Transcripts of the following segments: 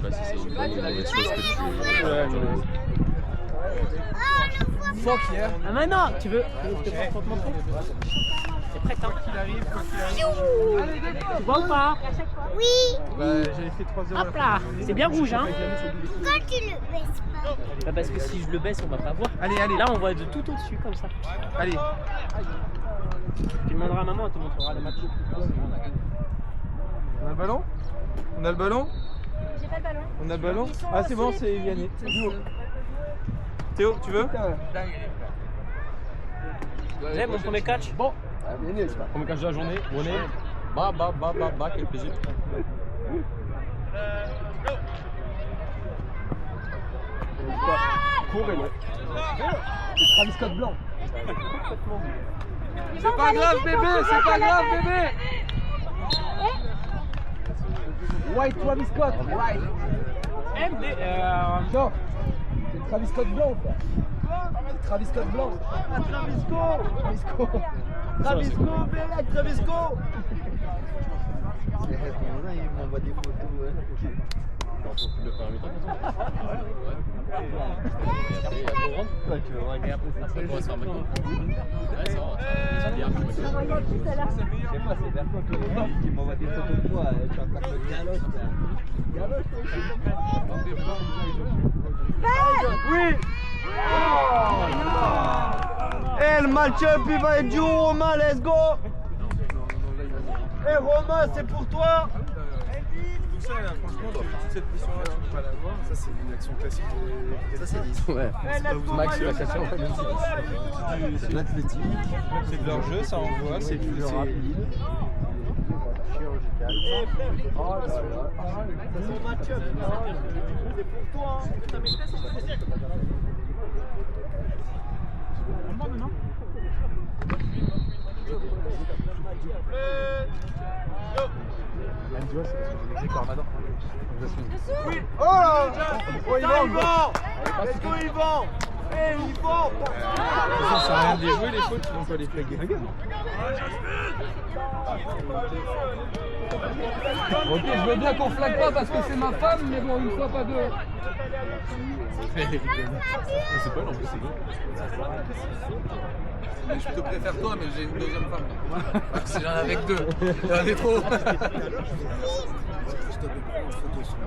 Bah, si c'est une bonne ou une mauvaise chose que tu Fuck yeah. Ah maintenant, tu veux te faire contre mon trou? C'est prêt, hein? Tu vois ou pas? Oui. Bah, j'avais fait 3 heures. Hop là, c'est bien rouge, hein? Quand tu le baisses pas. Bah parce que si je le baisse, on va pas voir. Allez, allez. Là, on voit de tout au-dessus, comme ça. Allez. Tu demanderas à maman, elle te montrera le match. On a le ballon? On a le ballon? J'ai pas le ballon. On a le ballon? Ah, c'est bon, c'est gagné. Théo, tu veux? J'ai mon premier catch. Bon. Premier catch de la journée, René. Bah, quel plaisir. Courez, ouais. C'est Travis Scott blanc. C'est pas grave, bébé, c'est pas grave, bébé. White Travis Scott. White. MD. Non. C'est Travis Scott blanc, quoi. C'est Travis Scott blanc. Ah, Travis Scott. Travis Scott. Travis Scott, Bélec, Travis Scott. Il m'envoie des photos. Le faire un mi-temps, Ouais, tu veux voir, regarde. ça va se faire maintenant. Ouais, ça va. C'est bien. Je sais pas, c'est Bertrand qui m'envoie des photos de moi. Tu es en train de me galoche, là. Galoche, Oui. Eh, le match-up, il va être dur, Romain, let's go. Eh, Romain, c'est pour toi. Tout ça, là, franchement, toute cette pression-là, tu peux pas la voir. Ça, c'est une action classique. Ça, c'est 10. Ouais. Max, la question, c'est de l'athlétique. C'est de leur jeu, ça envoie, c'est du rapide. Mon match-up, c'est pour toi. Oui. Oh là. Oh, il vend. Let's go, il vend. Eh, il vend. Ça sert à rien de les jouer, les fautes, ils vont pas les flaguer. Ok, je veux bien qu'on flague pas parce que c'est ma femme, mais bon, une fois pas deux. C'est pas, en plus, c'est bon. Mais je te préfère toi, mais j'ai une deuxième femme. Parce que j'en ai avec deux. J'en ai trop.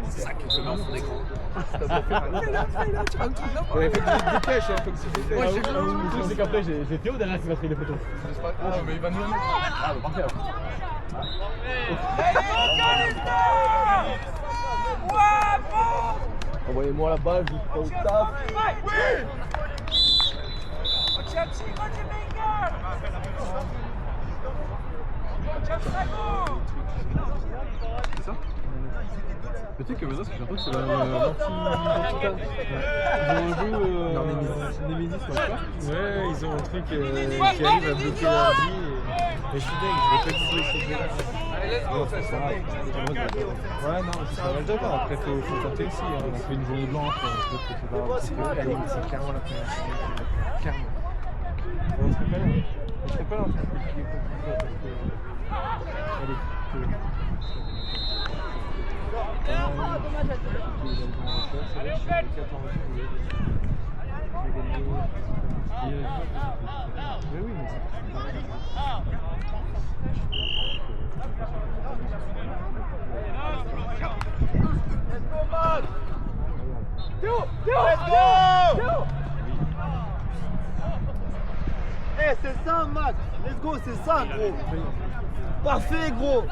C'est ça que je mets en fond d'écran. Ouais, faut que tu dépêches, hein, faut que tu dépêches. Moi, je sais que le truc, c'est qu'après, j'ai Théo derrière qui va faire les photos. Ah, mais il va nous le mettre. Ah, bah parfait. Envoyez-moi la balle, je vous ferai au taf. C'est ça? Tu sais que Besos, j'ai l'impression que c'est Nemesis, quoi. Ouais, ils ont un truc qui arrive à bloquer leur vie. Et je suis dingue, je veux pas qu'ils soient ici. Allez, let's go. Ouais, non, c'est pas mal d'accord. Après, faut tenter aussi. On a fait une journée blanche. Peut-être que c'est pas un petit peu. Allez, c'est clairement la première journée. Clairement. On serait pas là. On serait pas là en train de compliquer quoi que ce soit parce que. Allez. Allez, on fait. Mais oui, mais c'est. Théo, let's go. Eh, c'est ça, Max. Let's go, c'est ça, gros. Parfait, gros.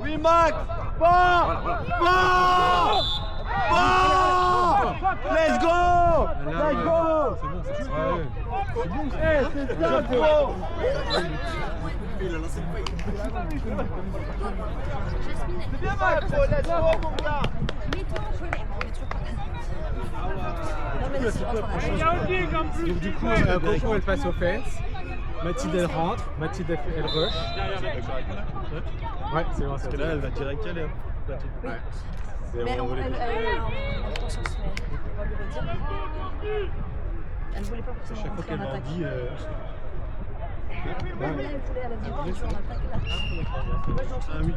Oui, Max. Bon. Let's go. Let's go. C'est bon, Eh, c'est ça, gros. C'est bien, Max. Let's go, mon gars. Mets-toi en colère. toujours pas. Non, mais c'est pas Donc du coup, Coco elle passe aux fesses, Mathilde elle rentre, Mathilde elle rush. Ouais, c'est bon. Parce que là elle va direct aller. Ouais. Mais on a conscience, mais on va lui redire. Elle ne voulait pas forcément Chaque fois rentrer en qu'elle attaque. dit. Ouais, mais là, elle voulait, elle a dit bon, je suis en attaque là.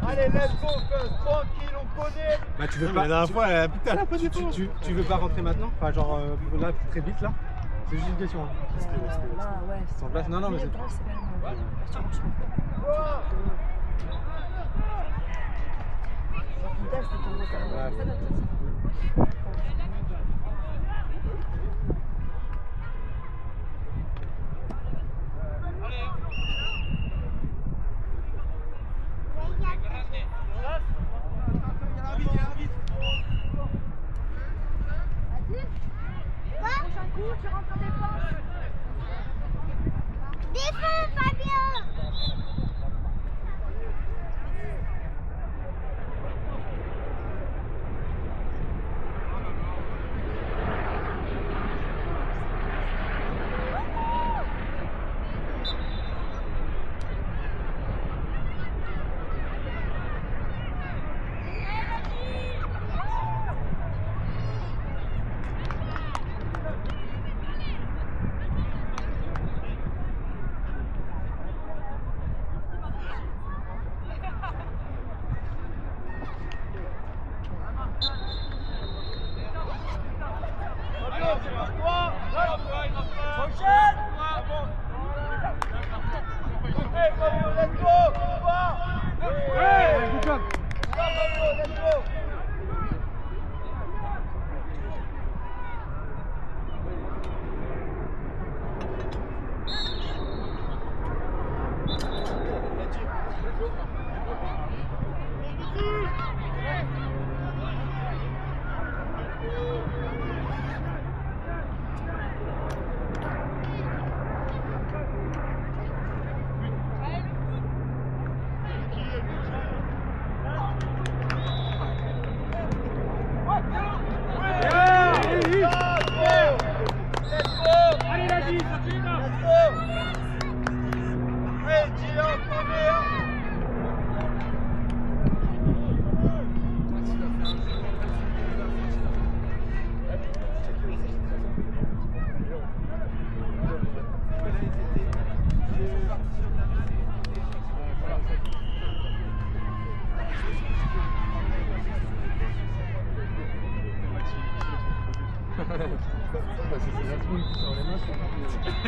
Allez, let's go, first, tranquille, on connaît. Bah tu veux pas. La dernière fois, putain, elle a pas du tout. Tu veux pas rentrer maintenant? Enfin, genre là, très vite là? C'est juste une question. Hein. Ah ouais. C'est en place? Non, non, mais Le c'est. drive, c'est quand même perturbation. Vitesse, c'est ton moteur. Ça doit être ça. Prochain coup, tu rentres en défense. Défends, Fabien.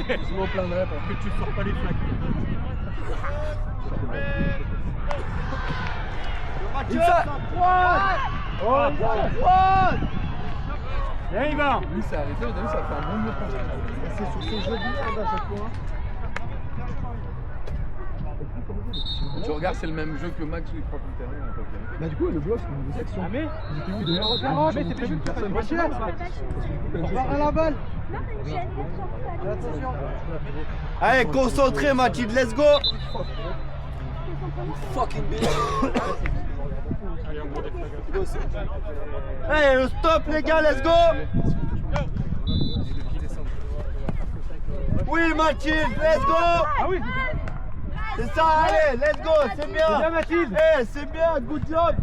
Je m'en plaindrais pour que tu sors pas les flaques. Oh, Viens, Yvan! Lui, c'est arrêté, au début, ça fait un bon mur comme ça. c'est sur ces jeux bizarres à chaque fois. Tu regardes, c'est le même jeu que Max où il prend tout le terrain. Bah, du coup, le bloc, c'est une nouvelle section. Ah, mais Ils étaient où d'ailleurs? Oh, mais c'est plus une personne. voiture! On part à la balle. Non, mais une chaise, Attention. Allez, concentré Mathilde, let's go. Fucking bitch. Allez, stop les gars, let's go. Oui Mathilde, let's go. Ah oui! C'est ça, allez, let's go, c'est bien. C'est bien, Mathilde. Eh, c'est bien, good job.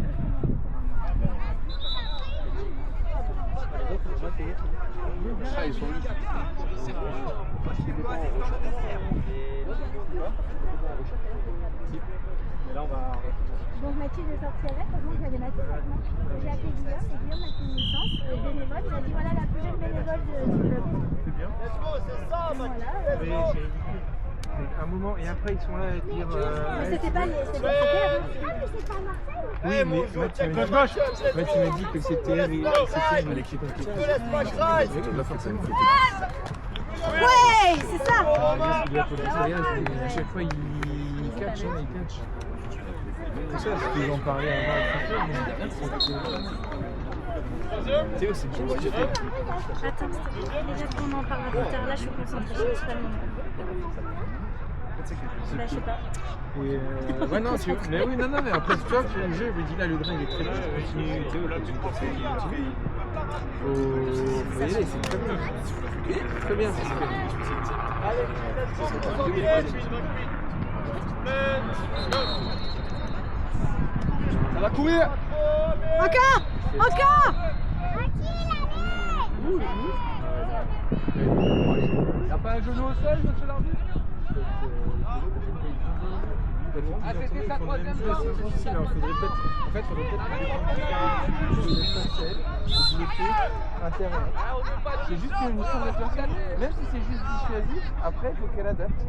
Ah, ils sont là. Donc Mathilde est sortie avec, heureusement que j'avais Mathilde avec moi. J'ai appelé Guillaume et Guillaume m'a fait une licence bénévole. Il a dit voilà la plus jeune bénévole du club. Let's go, c'est ça Mathilde, Voilà. let's go. Un moment, et après ils sont là à dire. Mais c'était pas les. C'était la Ah, mais c'est pas Marseille. Oui, mon Dieu, Mathieu check m'a le dit- match, let's Mathieu go. m'a dit que c'était Alexis Tu te laisses pas craindre. La fin, ça me fait. Ouais, c'est ça. À chaque fois, il catch, hein, il catch. C'est ça, parce qu'ils en parlaient avant. Théo, c'est bien. Attends, déjà qu'on en parlera plus tard. Là, je suis concentrée principalement. Bah, je sais pas. Et ouais, non, mais oui, non, mais après, tu vois, le jeu, je me dis là, le grain il est très bien, continue, Théo, là, tu continue. Faut y aller, c'est très bien. Très bien, c'est super. Ça va courir. Encore. Encore. Y'a pas un genou au sol, monsieur l'arbitre? Ah, c'était sa troisième fois. C'est difficile, hein. Faudrait peut-être intérieur. C'est juste une mission de personne. Même si c'est juste dissuasif, après il faut qu'elle adapte.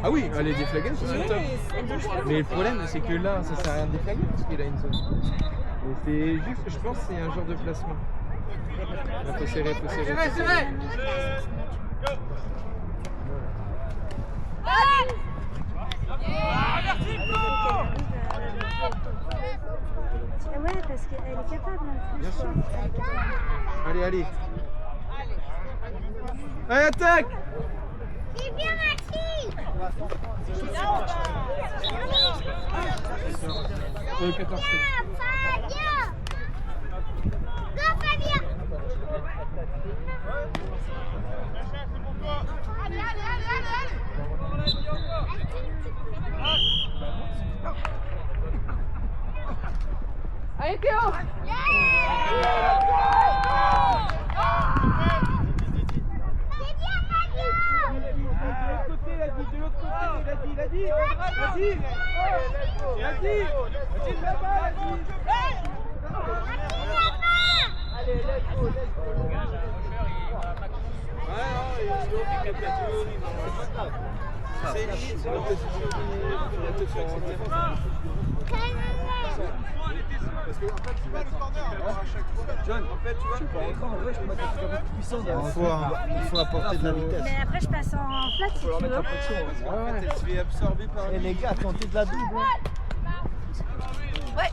Ah oui, elle est déflaguée, c'est top. Mais le problème, c'est que là, ça sert à rien de déflaguer parce qu'il a une zone. Et c'est juste, je pense que c'est un genre de placement. Là, faut serrer, faut serrer. Ouais, parce qu'elle est capable. Bien sûr. Allez, allez. Allez, attaque! C'est bien, Maxime. 14-7. Allez Théo! John, en fait, tu vois, pour rentrer en vrai, je peux mettre un truc un peu plus puissant. Il faut apporter de la vitesse. Mais après, je passe en flat si tu veux. En fait, elle se fait absorber par. Et les gars, tentez de la double. Ouais.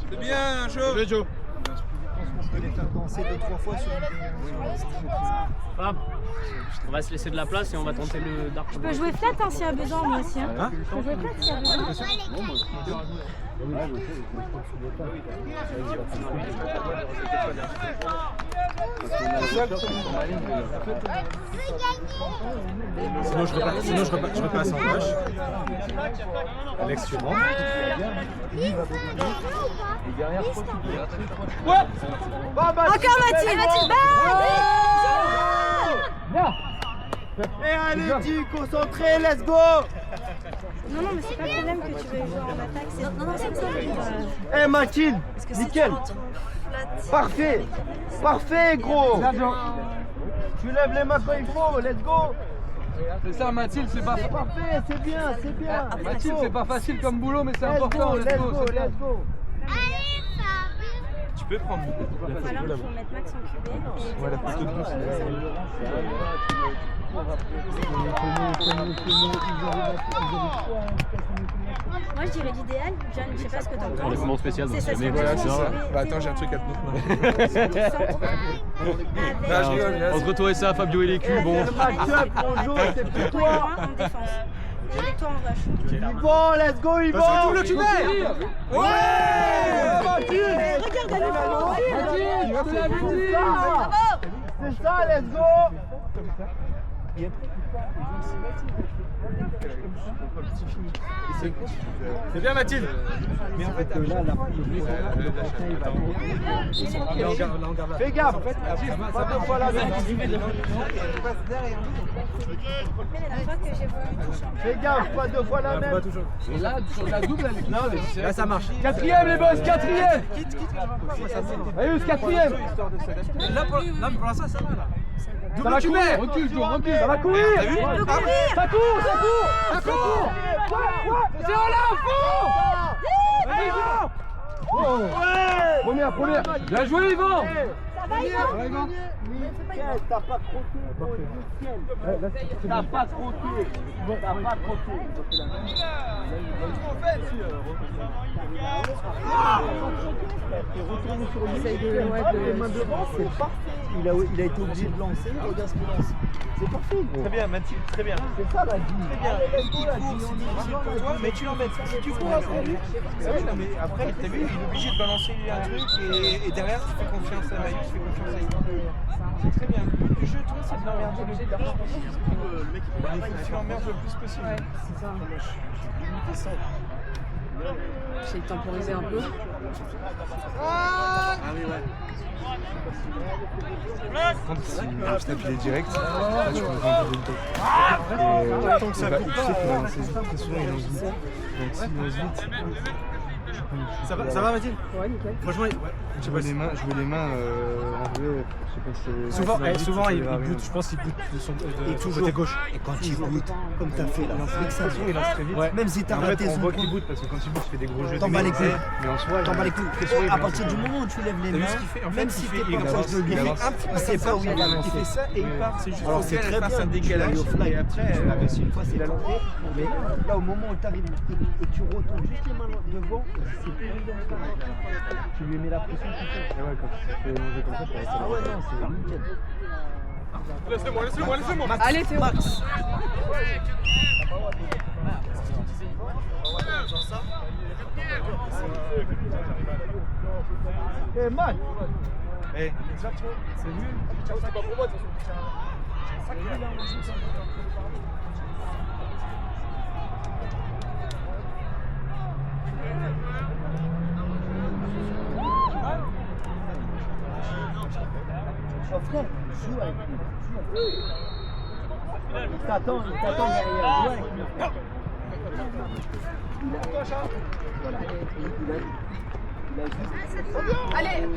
C'est bien, Joe. Allez, Joe. Je pense qu'on peut les faire danser 2-3 fois sur une. Fab, on va se laisser de la place et on va tenter le dark. Je peux jouer flat hein, s'il y a besoin, moi aussi. Hein. Je peux jouer flat s'il y a besoin. Sinon je repasse en poche. Alex, tu rentres. Encore Mathilde. Et allez, dis, concentré, let's go. Non, mais c'est pas le problème que tu veuilles jouer en attaque. Non, c'est ça. Eh Mathilde, Parce que nickel. Parfait. Parfait, gros. Tu lèves les mains quand il faut, let's go. C'est ça, Mathilde, c'est pas facile. Parfait, c'est bien, c'est bien. Mathilde, c'est pas facile comme boulot, mais c'est Let's important. go, let's go, let's go. Tu peux prendre. Alors, il faut mettre Max en QB. Ouais, la photo de Moi, je dirais l'idéal. John, je sais pas ce que t'en penses. On est vraiment spécial. C'est ça, Mais voilà, c'est ça. Bah attends, j'ai un truc à te montrer. Bah, je rigole, Entre toi et ça, Fabio et les culs, bon. Match-up, bonjour, c'est pour Toi, toi. en défense. Et toi en rush. Ils vont, let's go, ils vont. C'est tout le tunnel. Ouais. Regarde, elle est C'est ça, let's go. C'est bien, Mathilde. Mais en fait, là, Fais gaffe. Pas deux fois la même. la fois que j'ai voulu toucher. Fais gaffe, pas deux fois la même. Et là, sur la double, elle est. Là, ça marche. Quatrième, les boss, quatrième. Allez, quatrième. Là, pour l'instant, ça va, là. Ça va courir. Recule, toi, recule. Ça va courir. Il peut courir. Ça court, ça court. Ça court. C'est en là, au fond. Vas-y, Yvan. Première. Bien joué, Yvan. Ça va, Yvan. T'as pas croqué, gros, nickel. T'as pas croqué. T'as pas croqué. T'es retourné sur lui. Essaye de main devant, c'est parfait. Il a été obligé de lancer, regarde ce qu'il lance. C'est parfait, gros. Très bien, Mathilde, très bien. C'est ça la vie. Très bien. Mais tu l'embêtes. Si tu cours après lui, mais après, t'as vu, il est obligé de balancer lui un truc et derrière, tu fais confiance à Maïs, tu fais confiance à lui. C'est très bien. Le but du jeu, toi, c'est de l'emmerder le plus. Tu l'emmerdes le plus possible. Ouais, c'est ça. J'essaie de temporiser un peu. Ah oui, ouais. Quand si je t'appuie direct, là tu peux rendre le temps. Et tant que ça coupe pas, tu sais qu'il va lancer vite, très souvent il lance vite. Donc s'il lance vite. Ça va Mathilde? Ouais, nickel. Franchement, je vois les mains en vrai, je sais pas si c'est. Souvent il boot, je pense qu'il boot de son côté gauche. Et quand il boot, comme t'as fait là, Il lance très vite. même si t'as En fait, raté on son voit coup, qu'il boot parce que quand il boot, il fait des gros jeux. t'en bats les couilles. Mais en soi, T'en bats les couilles. À partir du moment où tu lèves les T'as vu mains, ce qu'il fait? En fait, même si t'es il pas avance, proche de lui, il avance. il sait pas où il va Il lancer. fait ça et il part. C'est juste Alors pour c'est qu'elle très fasse bien, un tu l'as décalage. eu au fly. Et après, elle a réussi une fois, c'est Il a la lancé, mais là au moment où tu arrives et tu retournes juste les mains devant, c'est plus évident. Tu lui mets la pression tout seul. Et ouais, quand tu te fais manger comme ça, tu Ah ouais, non, c'est nickel. laissez-moi. Allez Théo. Max. Eh Max. Eh, c'est nul. C'est pas pour moi, de toute façon. Oh frère, joue avec lui. Il t'attend derrière, joue avec lui. Allez.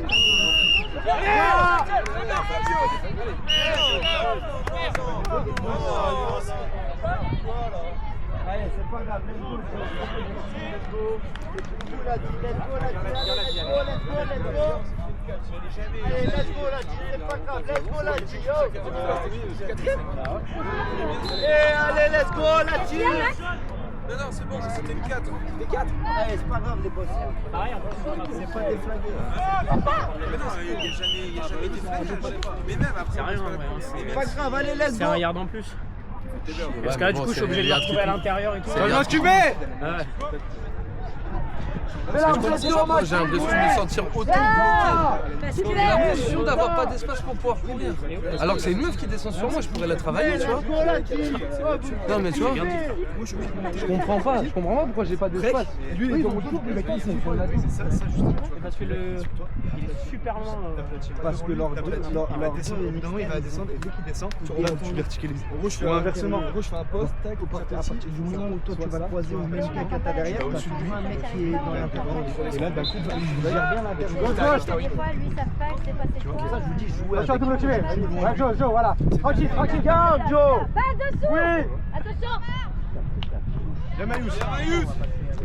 Allez, c'est pas grave, let's go. Let's go. Allez, let's go, la team, c'est pas grave, let's go, la team. Allez, let's go, la team. Non, c'est bon, c'était le 4. Les 4. Allez, c'est pas grave, les boss. C'est pas déflagué. Mais non, il n'y a jamais des flèches. Mais même après, c'est rien. C'est pas grave, allez, let's go. C'est un yard en plus. Parce que là, du coup, je suis obligé de le retrouver à l'intérieur et tout. J'ai l'impression de me sentir autant bloqué. J'ai l'impression d'avoir pas d'espace pour pouvoir courir. Alors que c'est une meuf qui descend sur moi, je pourrais la travailler, tu vois. Non mais tu vois, je comprends pas pourquoi j'ai pas d'espace. Lui, il est comme autour, le mec, il s'est fait la tête. Parce que il est super loin. Parce que leur il va descendre et dès qu'il descend, tu verticalises. Ou inversement, en gros je fais un poste, tac, À partir du moment où toi tu vas croiser ou même quelqu'un t'as derrière, t'as toujours un mec qui est dans l'intervalle. et là d'un coup, Il gère bien l'intervalle. Des fois, lui, ils savent pas, c'est pas c'est C'est pour ça quoi. que je vous dis, jouer Attention, avec double tué. Ouais, Joe, voilà. Tranquille, Garde, Joe. Pas dessous. Oui. Attention. Yamaïus.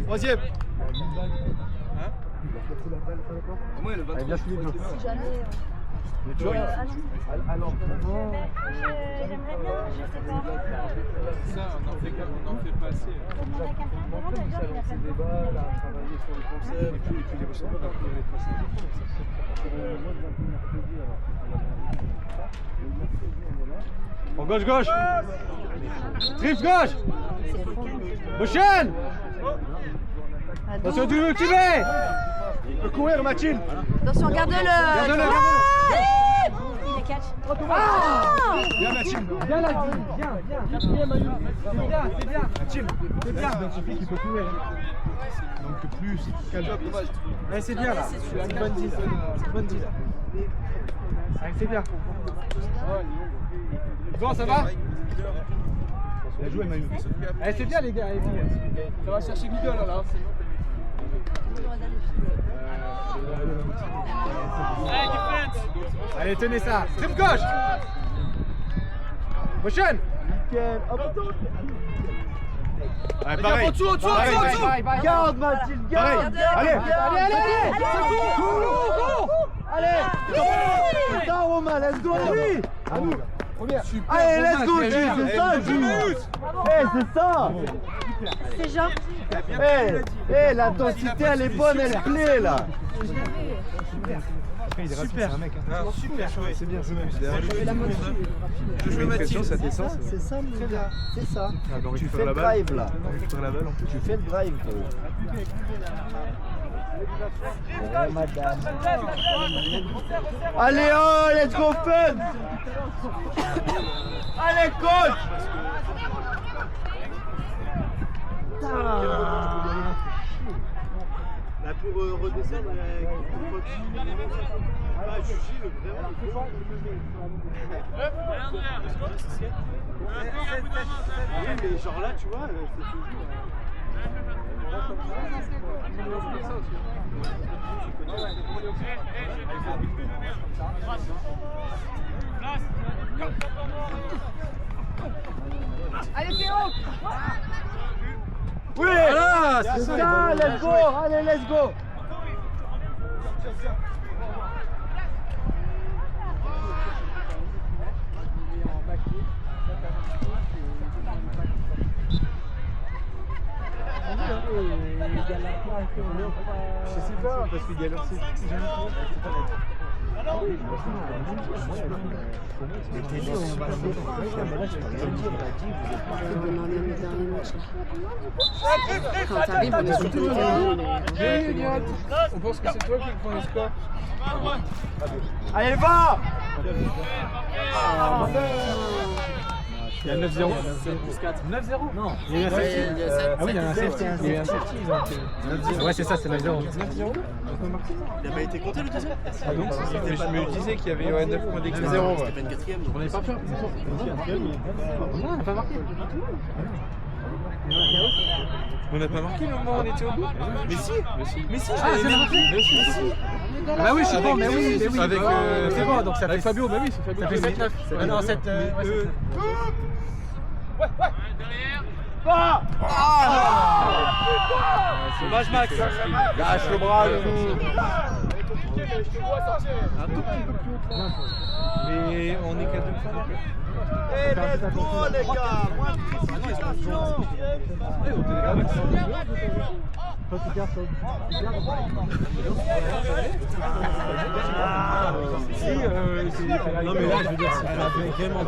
Troisième. Allez, bien suivi, Joe. Si jamais. Tu vois, Ah non. Alors, J'aimerais bien, je sais pas. ça, on en fait pas assez. Faut demander à quelqu'un. Demande à John, il a fait le débat, là, travailler sur le concept, et puis les recevoir, après on va être passé. En gauche. Drift gauche. Prochaine. Attention, tu mets. Tu peux courir, Mathilde. Attention, garde-le. Garde-le. Il est catch. Bien, Mathilde. Bien, là, bien. Bien, Manu. C'est bien. Mathilde, c'est bien. Sophie qui peut courir. Donc, plus calme. Ouais, c'est bien, là. C'est une bonne deal. Ouais, c'est bien. Bon, ça va? Bien joué, Manu. Eh, c'est bien, les gars. Ça va chercher Guido, là. Allez, tenez ça. Trip gauche. Prochaine. Ouais, pareil. Au-dessous. Pareil. Garde, Mathilde, garde. Allez. Allez. Allez. Putain, Romain, let's go, oui. À nous. Super, Allez, let's go, Romain, G, c'est ça, G. C'est ça. C'est genre. L'intensité, elle est bonne, elle plaît, là. Il est rapide, c'est un mec. Super, c'est bien, c'est bien. Je joue Mathilde. Ça descend. C'est ça, mon gars. C'est ça. On Tu fais récupère le la balle. drive, là. On récupère la balle en plus. Tu fais le drive, frérot. Ouais, madame. Allez, oh, let's go, fun. Allez, coach. Là, pour redescendre, mais genre là, tu vois, c'est Allez Théo. Oui, voilà, c'est ça, let's go, allez, let's go. Je sais pas, parce qu'il y a leur c'est jamais trop. Quand t'arrives, on est sur tout le terrain. On pense que c'est toi qui prends le score. Allez, va. Il y a 9-0. 9-0 Non. Il y a eu un safety. Ah oui, il y a un safety. Il y a eu un safety. Ouais, c'est ça, c'est 9-0. 9-0 il n'a pas été compté le deuxième. Ah donc, je me disais qu'il y avait 9 points d'extra. 0. C'était pas une quatrième. On n'avait pas fait. On n'a pas marqué. On n'a pas marqué le moment où on était au bout. Mais si. Mais si, Ah, c'est marqué. Bah oui, je suis bon, mais oui. Avec c'est bon, donc ça fait Fabio, bah oui, c'est Fabio. Ça fait 7-9. Ah non, 7. Dommage, Max. Lâche le bras, le Un tout petit peu plus haut que là. Mais on est qu'à 2 points. Eh, let's go, les gars. Moins de précipitation. Non mais là je veux dire, elle a vraiment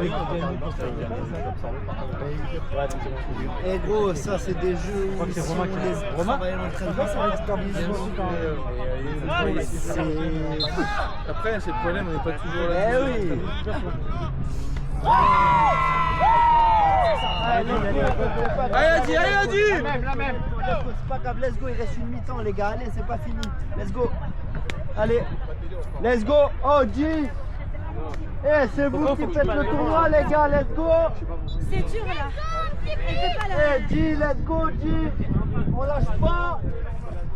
Eh gros, ça c'est des jeux où que c'est si Romain on qui- les Romain travaille à l'entraînement, ça va être super bien. Après c'est le problème, on n'est pas toujours là. Eh oui. Allez Adi. C'est pas grave, let's go, il reste une mi-temps les gars, allez, c'est pas fini. Let's go. Allez, let's go. Oh G. Eh, c'est vous qui faites le tournoi les gars, let's go. C'est dur là. Elle fait pas la. Eh G, let's go G. On lâche pas.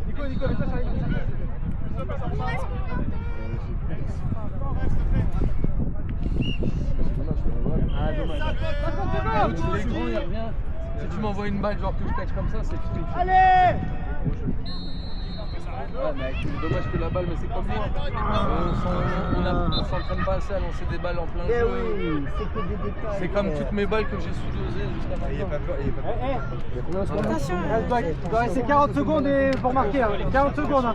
Nico, mets-toi sur la ligne. Si tu m'envoies une balle genre que je catch comme ça, c'est fini. Allez. Ouais, mec, dommage que la balle, mais c'est comme moi. On s'entraîne pas assez à lancer des balles en plein Eh jeu. oui, c'est que des détails. C'est comme toutes mes balles que j'ai sous-dosées jusqu'à maintenant. Attention. Il doit rester 40 secondes pour marquer. 40 secondes. Est-ce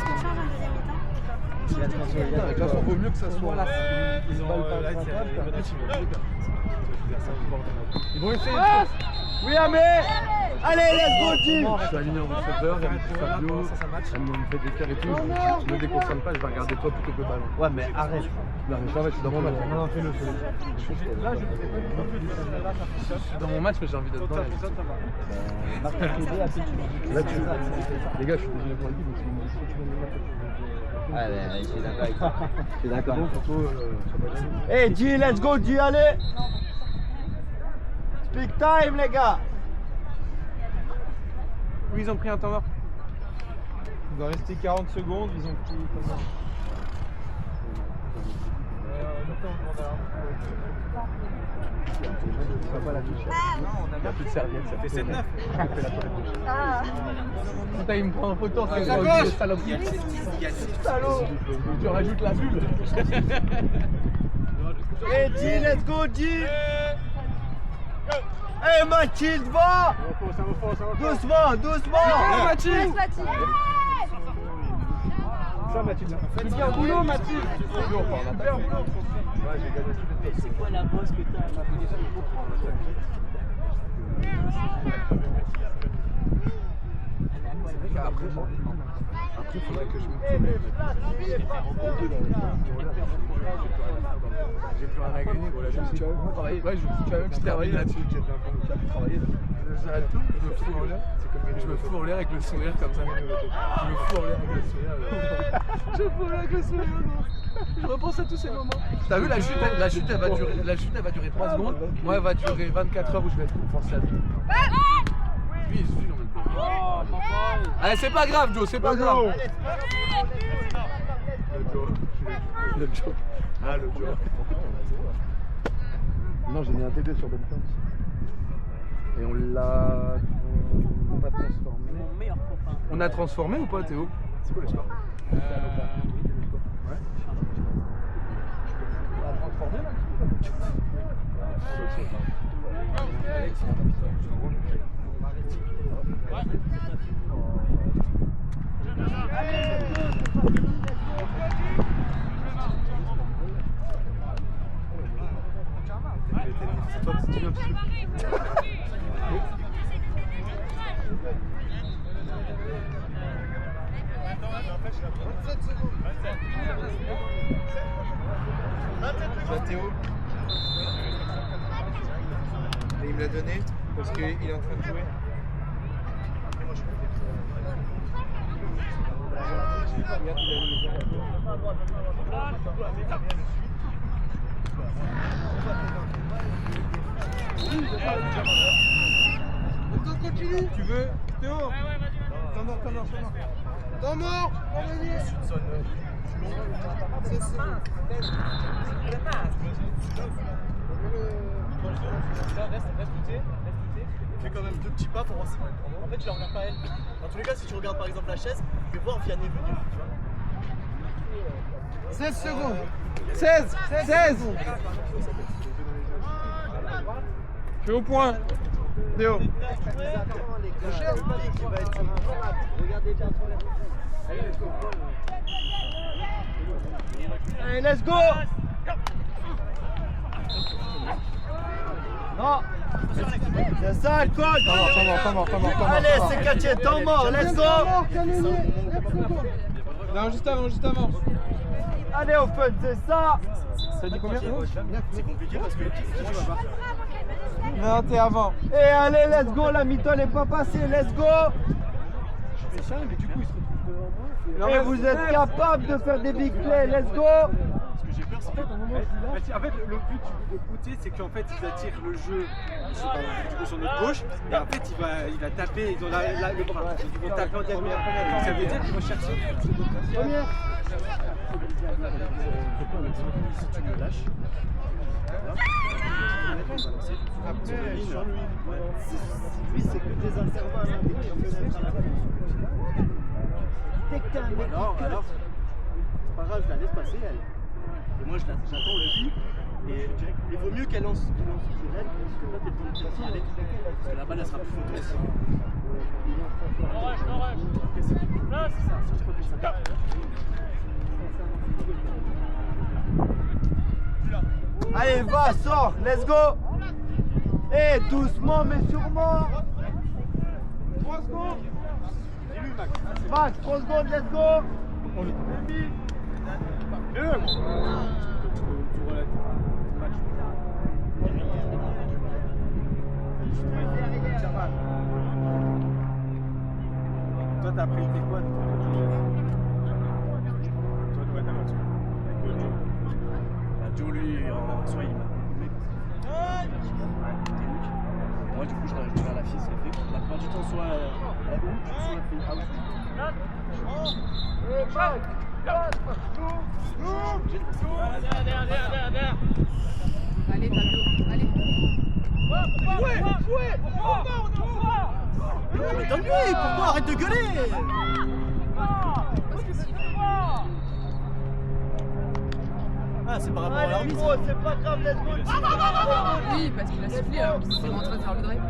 qu'on change en deuxième mi-temps? Avec la façon, vaut mieux que ça soit là. Ils vont essayer. Oui, mais. Allez, let's go, G. Je suis aligné en receveur, il y a un petit Fabio, elle me fait des cœurs et tout. Je me déconcentre pas, je vais regarder toi plutôt que le ballon. Ouais, mais arrête. Non, mais ça va, je suis dans mon match. Non, fais-le. Là, je suis dans mon match, mais j'ai envie d'être dedans. Là, les gars, je suis désolé pour le but, donc si vous me dites que tu veux me mettre. Ouais, mais je suis d'accord avec toi. Je suis d'accord. Surtout, Hey, G, let's go, G, allez. Speak time, les gars. Oui, ils ont pris un temps mort. Il doit rester 40 secondes, ils ont pris comment pas la touche. Il n'y a plus de serviette, ça fait 7-9. Ah. Putain, il me prend en photo en train de À faire gauche. des saloperies. Salaud. Tu rajoutes la bulle. Eh, G, let's go, G. Eh, Mathilde, va. Doucement, doucement. Mathilde. Ça, Mathilde. Fais bien boulot, Mathilde. C'est quoi la bosse que t'as? Après, il faudrait que je me promène. J'ai plus rien à gagner. Voilà, tu vas travailler. Ouais, tu vas même se terminer là-dessus. Tu as pu travailler. J'arrête tout. Je me fous en l'air. Je me fous en l'air avec le sourire comme ça. Je me fous en l'air avec le sourire. Je me fous en l'air avec le sourire. Je repense à tous ces moments. T'as vu la chute, elle va durer 3 secondes. Moi, elle va durer 24 heures où je vais être forcé à vivre. Lui, il se dit, allez, c'est pas grave, Joe, c'est pas grave. Le Joe. Ah, le Joe. Non, j'ai mis un T2 sur Benton. Et on l'a pas transformé. Mon meilleur copain. On a transformé ou pas, Théo? C'est quoi le score? Ouais. On l'a transformé là? C'est toi qui dis un petit truc. Ça, Théo. Et il me l'a donné parce qu'il est en train de jouer. Continue. Tu veux Théo? Temps mort. Temps mort. Fais quand même 2 petits pas pour voir si ça va être vraiment. En fait, tu la regardes pas elle. Dans tous les cas, si tu regardes par exemple la chaise, tu peux voir Vianney venir, tu vois. 16 secondes. 16. Je suis au point. Théo. Regardez bien sur l'air. Allez, let's go. Non. C'est ça le code. Temps mort. Allez, c'est catché, temps mort, let's go. Non, juste avant. Allez, open, c'est ça. Ça dit combien? C'est compliqué parce que Non, t'es avant. Et allez, let's go, la mi-temps n'est pas passée, let's go. C'est ça, mais du coup, il se retrouve devant moi. Et vous êtes capable de faire des big plays, let's go. Ce que j'ai peur, c'est qu'en fait, le but de Pouté, c'est qu'en fait, ils attirent le jeu sur notre gauche, et en fait, il va taper dans le bras. Ils vont taper en diagonale. Ça veut dire qu'ils vont chercher. Si tu le lâches, Lui, c'est que des intervalles, des dès que t'as un mec. alors, c'est pas grave, je la laisse passer, elle. Et moi, j'attends le but. Et il vaut mieux qu'elle lance sur elle, parce que là, t'es dans le temps d'y aller. Parce que la balle, elle sera plus fauteuse. Là, c'est ça, c'est trop ça. Allez, va, sors, let's go. Et doucement, mais sûrement. 3 secondes. Max, 3 secondes, let's go. Toi, t'as pris quoi? Toi, tu vas être là-dessus. Joe, lui, en soi, il m'a. Moi, du coup, je regarde la fille, ce qu'elle fait. La plupart du temps, soit elle out, soit elle fait out. Allez, Pablo, allez. lui, pourquoi arrête de gueuler? Ah, c'est par rapport à l'arbitre. C'est pas grave, let's go. Oui, parce qu'il a sifflé alors qu'il était en train de faire le drive.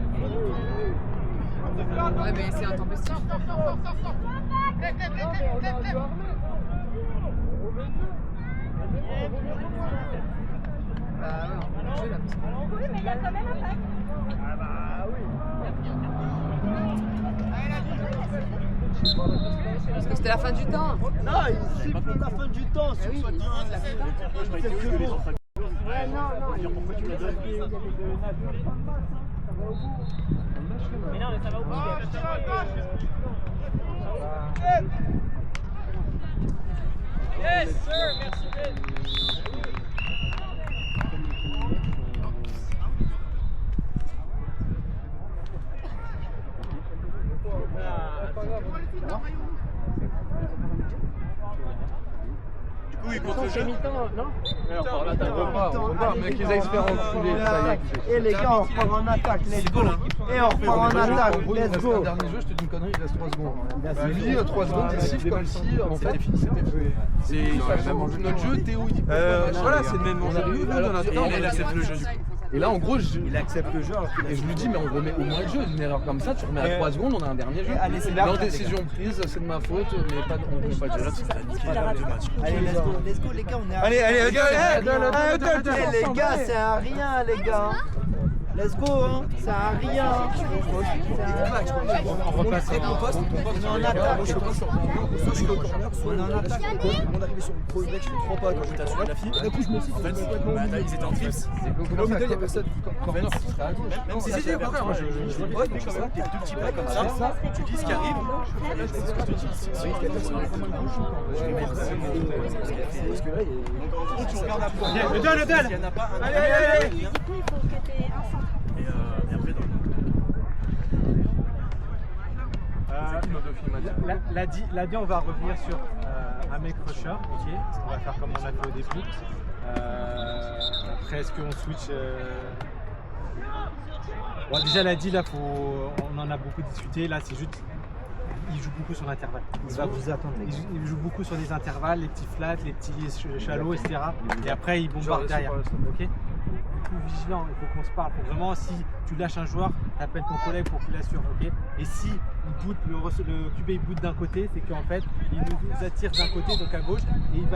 Ouais, mais c'est intempestif. Bah ouais, on peut jouer là. Oui, mais il y a quand même un pack. Parce que c'était la fin du temps. Non, il siffle la fin du temps. Ah oui, il siffle la fin du temps. Quelques mots. Ouais, non. Pourquoi tu l'as donné? Mais non, mais ça va au bout. Yes, sir, merci. Du coup, il compte le jeu. Mais qu'ils aillent se faire enculer, ça y est. Et les gars, on repart en attaque, let's go. Et on repart en attaque, En gros, il let's reste go. un dernier jeu, je te dis une connerie, il reste 3 secondes. Lui, 3 secondes, il siffle comme si, en fait, c'est même en jeu. Notre jeu, Théo, il Voilà, c'est le même on arrive, dans notre temps, il accepte le jeu du coup. Et là, en gros, Il accepte le jeu alors qu'il a. et je lui dis, mais on remet au moins le jeu. Une erreur comme ça, tu remets à 3 secondes, on a un dernier jeu. Allez, c'est là. Leur décision prise, c'est de ma faute, mais pas, on remet pas le jeu. Allez, let's go, les gars, on est à. Allez, les gars, Les gars, c'est un rien, les gars. Let's go, hein. C'est un rien. On repasse. On est en attaque. On est en attaque. On arrivé sur le pro mec, je fais 3 pas quand j'étais sur la fille. D'un coup, je me suis dit, en fait, ils étaient en trips. Au middle, il y a personne. Même si c'était pas moi, je vois pas, donc ça, des 2 petits pas comme ça. Tu dis ce qui arrive. C'est ce que je te dis. C'est ce qui est parce que là, tu regardes après. Le duel. Il y en a pas un. Allez. Du coup, il faut que tu aies un centre. Et après, L'a dit, on va revenir sur un mec rusher, ok. On va faire comme on a fait au début. Après, est-ce qu'on switch Bon, déjà, l'a dit, là, on en a beaucoup discuté. Là, c'est juste. Il joue beaucoup sur l'intervalle. Il va vous attendre, les gars. Il joue beaucoup sur des intervalles, les petits flats, les petits shallows, etc. Et après, il bombarde derrière. Ok. Du coup, vigilant, il faut qu'on se parle. Faut vraiment, si tu lâches un joueur, t'appelles ton collègue pour qu'il assure. Ok. Et si il boot, le QB il boot d'un côté, c'est qu'en fait, il nous attire d'un côté, donc à gauche, et ils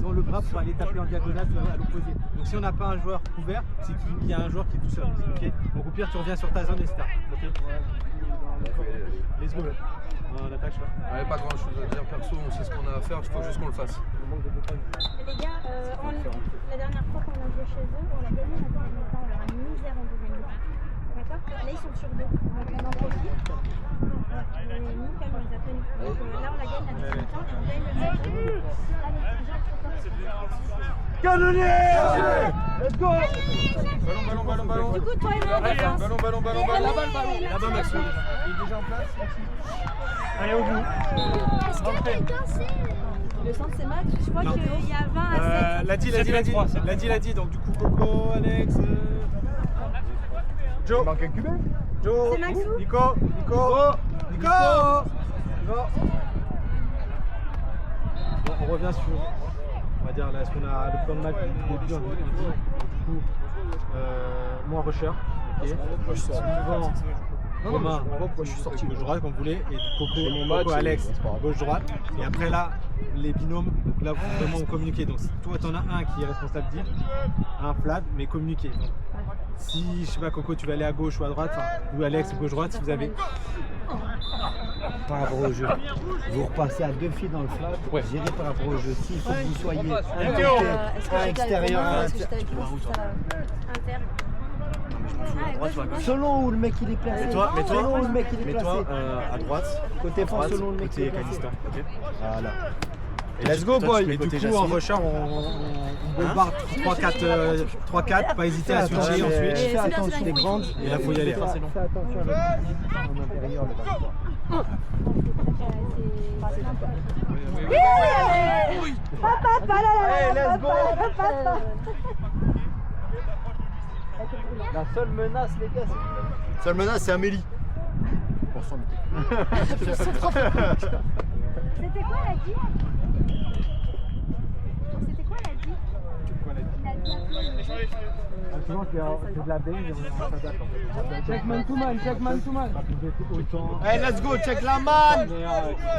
ont le bras pour aller taper en diagonale à l'opposé. Donc si on n'a pas un joueur couvert, c'est qu'il y a un joueur qui est tout seul. Ok. Donc au pire, tu reviens sur ta zone, etc. Ok. Let's go. On attaque, je sais pas. Ouais, pas grand chose à dire perso, on sait ce qu'on a à faire, il faut juste qu'on le fasse. Les gars, la dernière fois qu'on a joué chez eux, on a gagné la deuxième mi-temps, on leur a mis misère en deuxième mi-temps. D'accord? Là, ils sont sur 2. Donc on en profite. Mais nous, quand même, on les a tenus. Donc là, on la gagne la deuxième mi-temps et on gagne le deuxième mi-temps. Allez, Jean, c'est Canonnier! Let's go! ballon. Du coup, toi et moi, défense. Ballon. La balle, Maxime. Il est déjà en place. Allez, au bout. Est-ce que quelqu'un sait le centre, c'est Max? Je crois qu'il y a 20 à 7. L'a dit. Donc, du coup, Coco, Alex. Joe. Il manque un cubain. Joe. C'est Maxou. Nico. Bon, on revient sur. On va dire là, ce qu'on a le plan de match du début, on dit. Du coup, moi, rusher. Ok. Moi, je suis sorti devant. Romain, je suis sorti gauche-droite comme vous voulez, et Coco, Alex, gauche-droite. Et après là, les binômes, donc là, vous vraiment communiquer. Donc toi, tu en as un qui est responsable deep, un flat, mais communiquer. Donc, si, je sais pas, Coco, tu vas aller à gauche ou à droite, ou Alex, gauche-droite, si vous avez. Par rapport au jeu, vous repassez à 2 filles dans le flat, gérez par rapport au jeu. S'il faut que vous soyez un extérieur, un Interne. selon où le mec il est placé. Selon où le mec il est placé. À droite. Côté fort, selon le mec il est placé. Calista. Ok. Voilà. Let's go, boy! Et du coup, en rusher, on bombarde 3-4, pas hésiter à switcher ensuite. Fais attention, les grandes. Et là, faut y aller. Fais attention en intérieur, le ballon. Let's go! La seule menace, les gars, Seule menace, c'est Amélie. C'était quoi la dit? C'était quoi la dit? Souvent c'est de la baigne, check man to man, check man to man. Hey, let's go, check la man.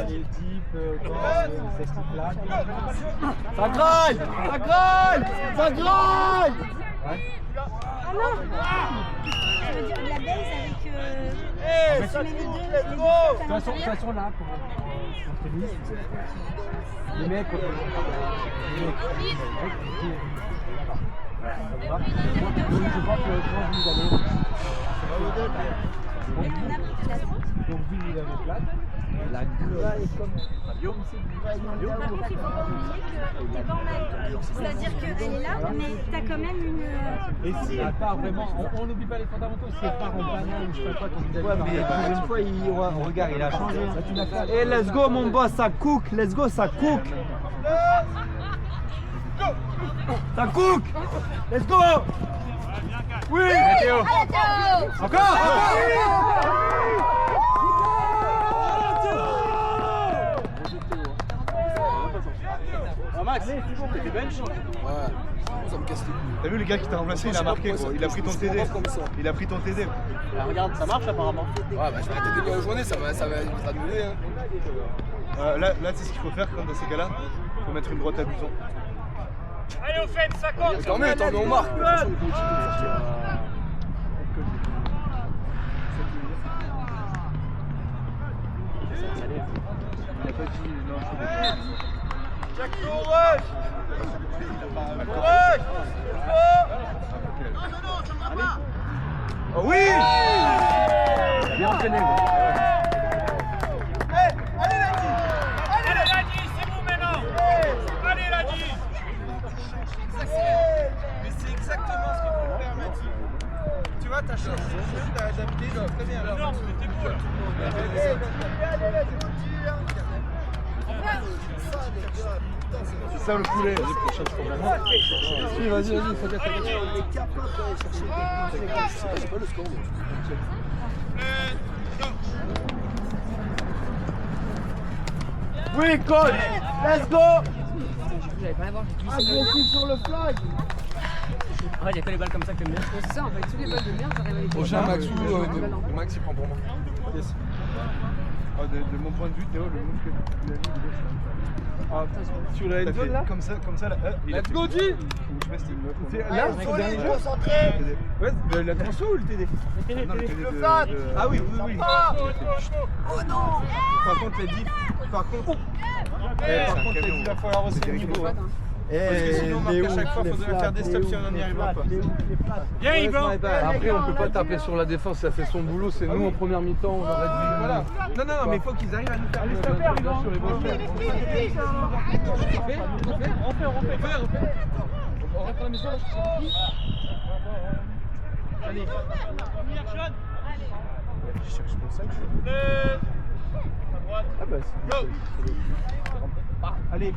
Les types, c'est ce type là. Ça graille, ça graille, ça graille. Ah non! Je veux dire de la base avec. Tu mets les deux. De toute façon là, pour tennis, les mecs, je crois que quand vous allez. Donc vous avez place. La gueule est comme Par contre, il faut pas oublier que t'es pas en mal. C'est-à-dire qu'elle est là, mais t'as quand même une. Et si à part vraiment, on n'oublie pas les fondamentaux, c'est pas en banane ou je sais pas quoi ton visage. Ouais, mais pour une fois, regarde, il a changé. Et let's go, mon boss, ça cook. Let's go, ça cook. Ça cook. Let's go. Oui. Encore. Max, t'es bench? Ouais, ça me casse les couilles. T'as vu le gars qui t'a remplacé, il a marqué gros, il a pris ton TD. Il a pris ton TD. Regarde, ça marche apparemment. Ouais, bah je vais arrêter de gagner la journée, ça va nous aider. Là, tu sais ce qu'il faut faire comme dans ces cas-là? Il faut mettre une droite à buton. Allez, au fait, ça compte. Tant mieux, on marque. Jack, go rush. Rush. Oh oui! Bien entraîné. Allez, Ladi. Allez, Ladi, c'est vous maintenant. Allez, Ladi. Mais c'est exactement ce qu'il faut faire, Mathis. Tu vois, t'as changé. T'as adapté, très bien. Non, mais t'es beau là. C'est ça le poulet. Si, vas-y, faut dire ça. J'ai pas le score. Oui, coach. Let's go. Agressif sur le flag. En fait, il y a que les balles comme ça que t'aimes bien. C'est ça, en fait, toutes les balles de merde, j'arrive à les Prochain Maxou, Max il prend pour moi. Yes. De mon point de vue, Théo, le move que tu as mis, sur la end zone là? Comme ça là. Let's go, G! Je sais pas si c'était une meuf. Là, on est concentré. Ouais, l'intervention ou le TD? Non, le TD de... Ah oui. Oh non. Par contre, les diff. Par contre, les diff, il va falloir aussi le niveau. Parce que sinon, Marc, à chaque fois, il faudrait faire des stops si on n'y arrivera pas. Viens, Yvan. Après, on peut pas taper sur la défense, ça fait son boulot. C'est nous en première mi-temps, on aurait dû. Voilà. Non, mais il faut qu'ils arrivent à nous faire les stops. Sur les bons faits. On fait. On rentre à la maison, Allez. Je cherche pour ça. Ah bah c'est... Allez.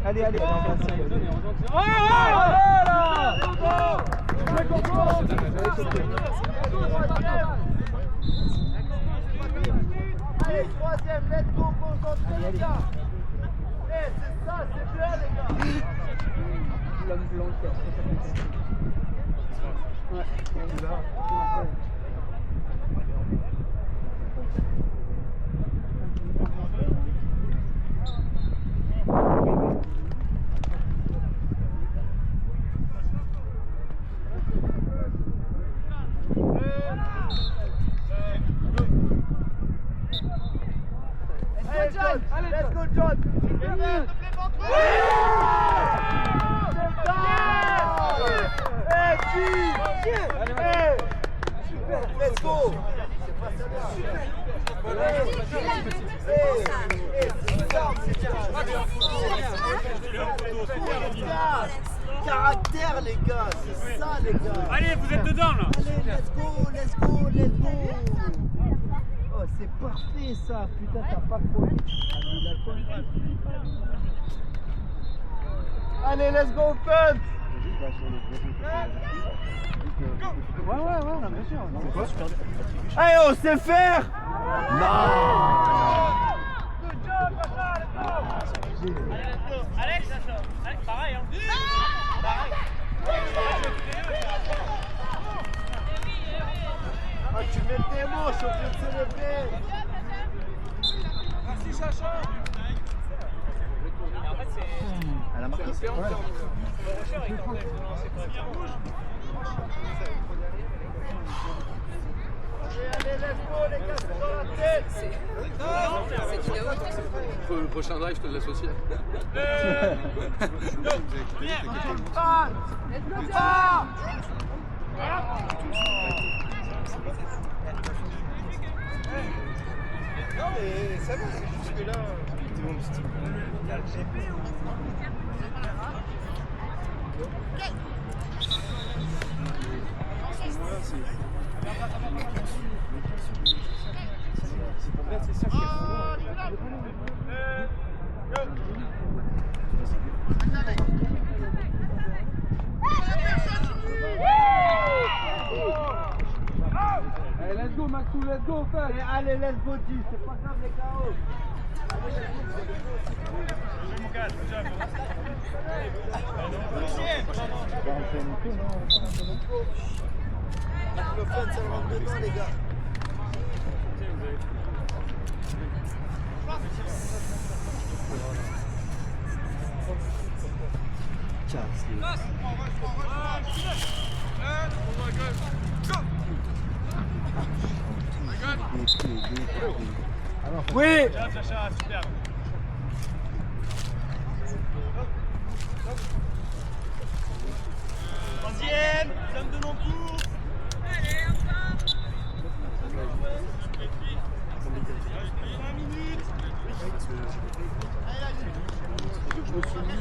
Troisième, let's go, concentré les gars. C'est ça, c'est bien les gars. L'homme blanc qui a fait ça. Ouais. Let's go, John. Let's go. Caractère les gars, c'est ça les gars. Allez, vous êtes dedans là. Allez, let's go. Oh, c'est parfait ça. Putain, t'as pas quoi. Allez, let's go, punt. Ouais, on a bien sûr. Allez, on sait faire. Alex, pareil, hein. Ah, tu mets tes mots, je suis obligé de célébrer. Merci Chacha. En fait, c'est... Elle a marqué. Allez, let's go, les gars, c'est dans la tête. C'est du yaourt. Le prochain drive, je te le laisse aussi. Non mais ça va, c'est juste que là... C'est ça qui Allez, let's go, Maxou, let's go, fais. Allez, let's go, 10, c'est pas grave, les KO. Le fun, ça rentre dedans, les gars. Oui. Troisième, zone de long cours. Allez, enfin. 5 minutes. Je me suis mis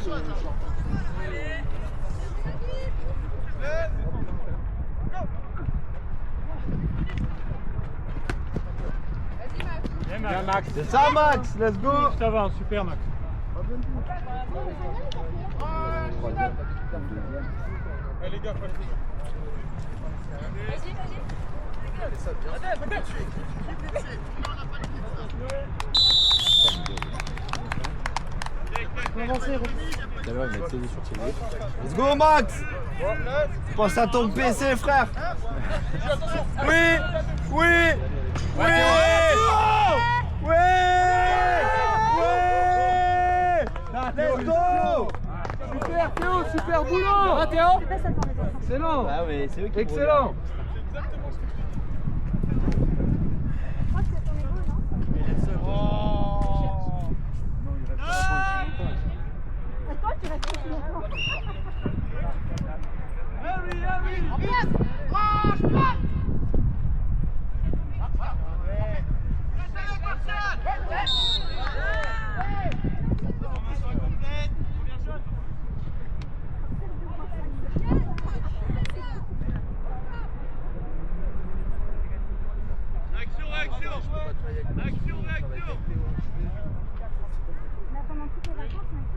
Bien Max. C'est ça, Max, let's go. Ça va, super Max. Allez les gars, Let's go, Max. Pense à ton PC, frère. Oui, oui, oui, oui, let's go. Super Théo, super boulot. Ah Théo. Excellent. Ah oui, c'est eux qui Excellent.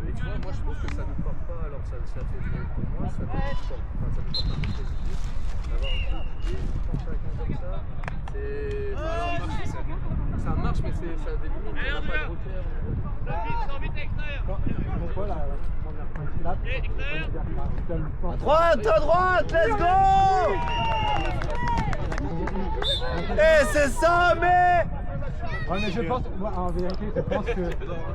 Et tu vois, moi je pense que ça ne porte pas, alors ça fait pour moi, ça ne porte pas, enfin, ça ne porte pas positif d'avoir un truc qui est chacun comme ça. Ça marche, mais ça a des limites, on n'a pas de routière. Pourquoi là À droite, let's go. Eh, c'est ça, mais. Ouais, mais je pense, moi, en vérité, je pense que...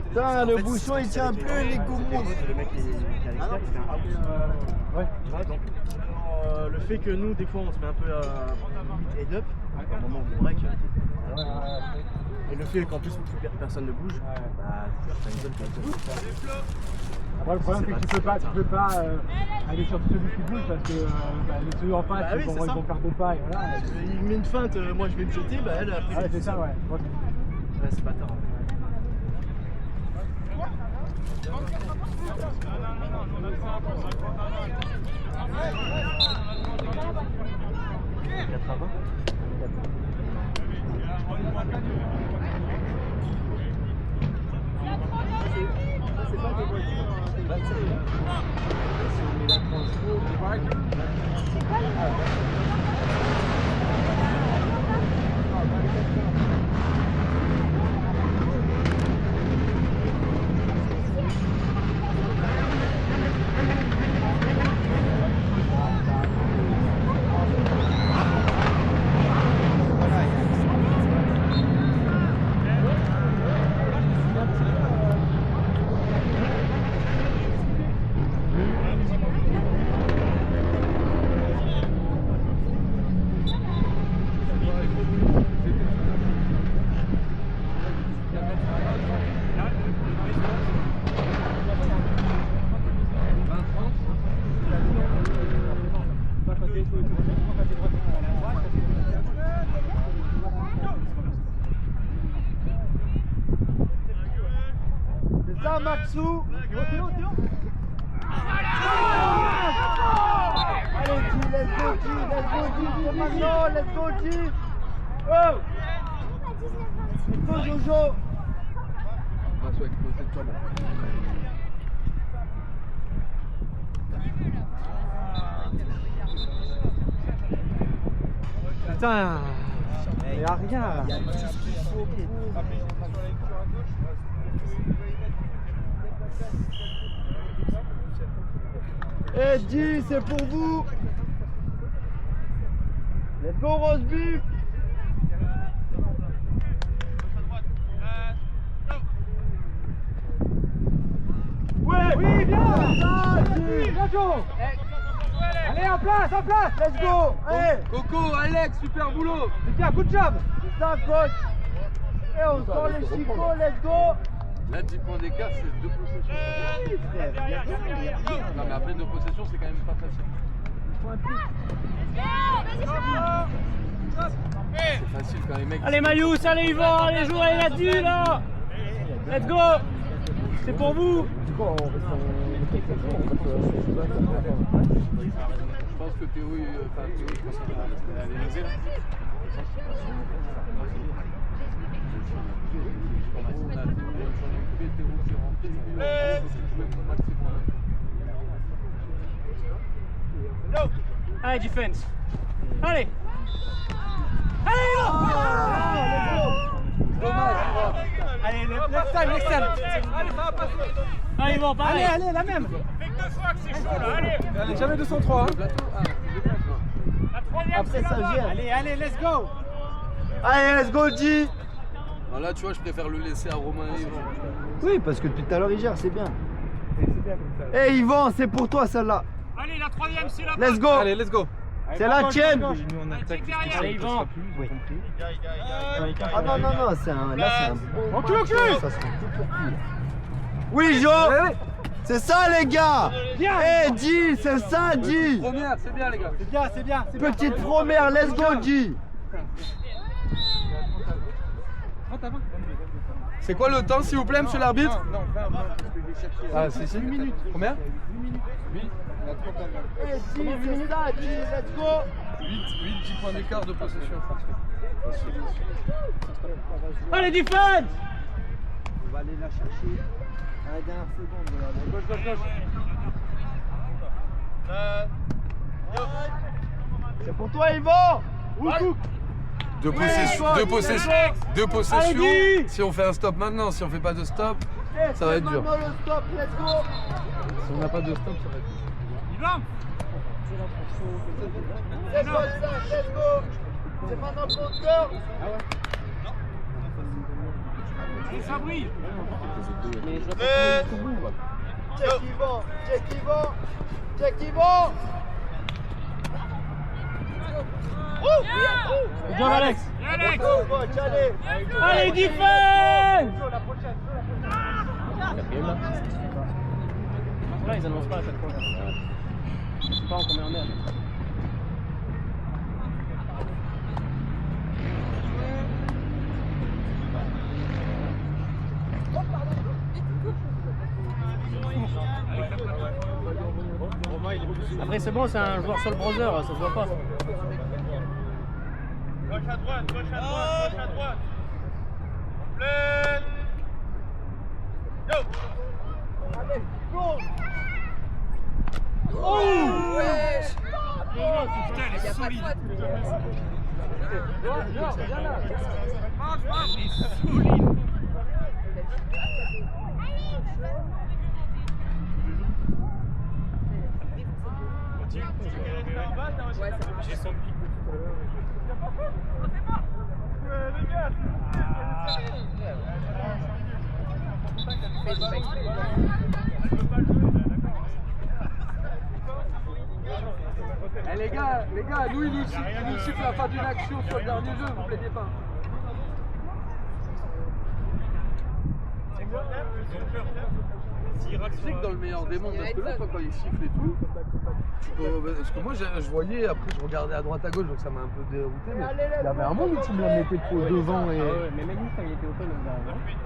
Putain, le bouchon il tient plus, les gourous. Le mec qui est à l'extérieur, il fait un out. Ouais. Tu vois, donc le fait que nous, des fois, on se met un peu à head up, au moment où on break, et le fait qu'en plus personne ne bouge, bah t'as une zone qui est Après, le problème, c'est que tu peux pas aller sur celui qui bouge parce que les deux en face, ils vont faire deux pas et voilà. Il met une feinte, moi je vais me jeter, bah elle après. Ouais, c'est ça, ouais. Ouais, c'est pas tard. C'est pas des voitures, c'est ça, Maxou. Allez, G, let's go, G, c'est maintenant, let's go, G. Oh! Let's go, Jojo. Putain, mais y'a rien. Eh, G, c'est pour vous. Let's go, Rose Beef. Ouais. Oui, bien. Bien, Joe. Allez, en place, let's go. Allez. Coco, Alex, super boulot. C'est bien, good job. C'est ça, coach. Et on sort les chicots, let's go. Là, 10 points d'écart, c'est 2 possessions. Non, mais après 2 possessions, c'est quand même pas facile. C'est facile quand les mecs. Allez Mayous, allez Yvan, allez jouer là-dessus là. Let's go. C'est pour vous. Je pense que Théo, je pense qu'il va aller lever là. Allez defense. Allez. Allez Allez, next time. Allez Yvan, pareil. Allez, la même. Allez, jamais 203. Hein. Après ça gère. Allez, let's go. Allez, let's go, G. Là, tu vois, je préfère le laisser à Romain et Yvan. Oui, parce que depuis tout à l'heure, il gère, c'est bien. Eh, Yvan, c'est pour toi, celle-là. Allez, la troisième, c'est la Let's go. Allez, let's go. C'est la tienne. Nous, on attaque parce que ça ne passera plus, ils ont compris. Ah non, là, c'est un bon... Encule. Ça se fait tout pour qui. Oui, Jo. C'est ça, les gars. Eh, G, c'est ça, G. Première, c'est bien, les gars. C'est bien. Petite première, let's go, G. C'est quoi le temps, s'il vous plaît, monsieur l'arbitre? Non, 20, parce que j'ai cherché. Ah, c'est 8 minutes. Combien? 8 minutes. Oui, la 30 Eh, G, c'est ça, G, let's go. 10 points d'écart de possession. Allez defense. On va aller la chercher à la dernière seconde. Gauche. C'est pour toi, Yvan. Deux possessions. Allez, Si on fait un stop maintenant, si on fait pas de stop, ça va être dur. Maintenant le stop, let's go. Si on n'a pas de stop, ça va être dur. Yvan. Let's go. C'est maintenant le compteur. Et ça brille. Check Yvan. Good job Alex. Allez. Allez defense. Là ils annoncent pas à chaque fois. Je sais pas en combien on est. Après c'est bon, c'est un joueur sur le browser, ça se voit pas. Gauche à droite. Plein. Go. Allez, go. Oh Wesh. putain, elle est solide. J'ai son pic de tout à l'heure. Eh les gars, nous il nous siffle la fin d'une action sur le dernier jeu, vous plaignez pas. Tu sais que dans le meilleur des mondes, parce que là, toi, quand il siffle et tout, tu peux... Parce que moi, je voyais, après, je regardais à droite à gauche, donc ça m'a un peu dérouté, mais il y avait un monde où tu me la mettais trop devant et... mais même quand il était au pôle,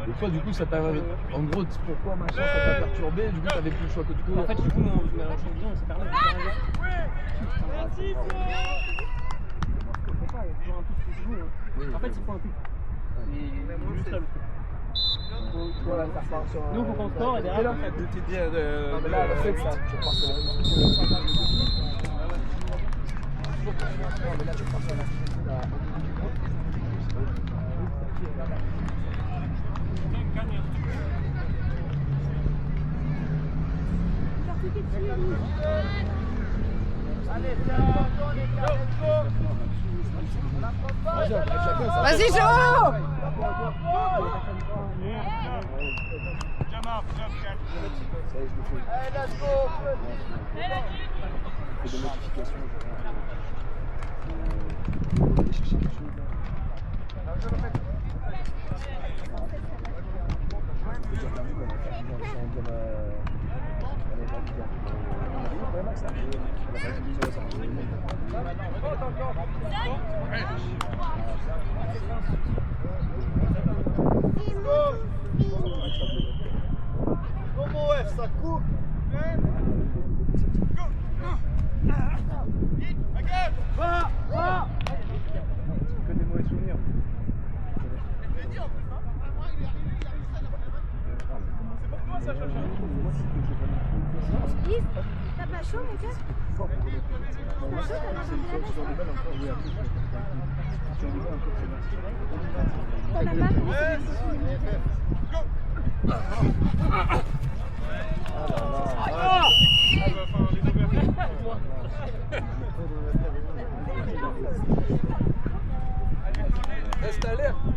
Et toi, du coup, ça t'a... En gros, pourquoi machin, ça t'a perturbé, du coup, t'avais plus le choix que de courir. en fait, du coup, mon champion, on s'est permis de faire un geste. Merci, faut pas, il y a toujours un truc qui se joue. En fait, il faut un truc. Mais juste là, le truc. Voilà, ça repart sur. Nous, faut qu'on score et derrière, on fait. De tes dire Non, mais là, le fait, ça, je pense que mais là, tu pars sur la. Vas-y, Joe! Comment ouais, ça coupe. Va. Que des mauvais souvenirs. Yves, t'as pas chaud, mon gars? T'as chaud, t'as pas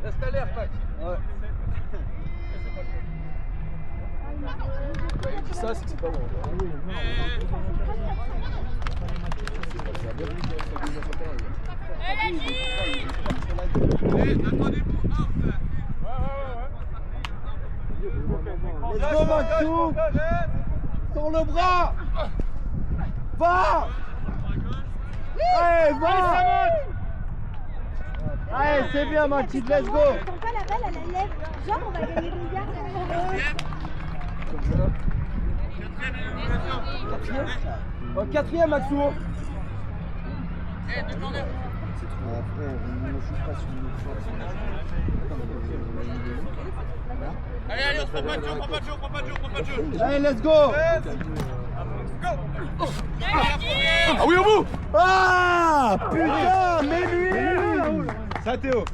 Reste à l'air, Pac. Ouais. Ça, c'est pas bon. Let's go, Maxou! Sur le bras! Va! Allez, va! Allez, c'est bien, Maxi, let's go! Quand pas la balle, elle lève. Genre, on va gagner des yards. Quatrième, Maxou! Allez, on prend pas de jeu, Allez, let's go! Ah oui, au bout! Ah! Putain, mais lui! Ça, Théo.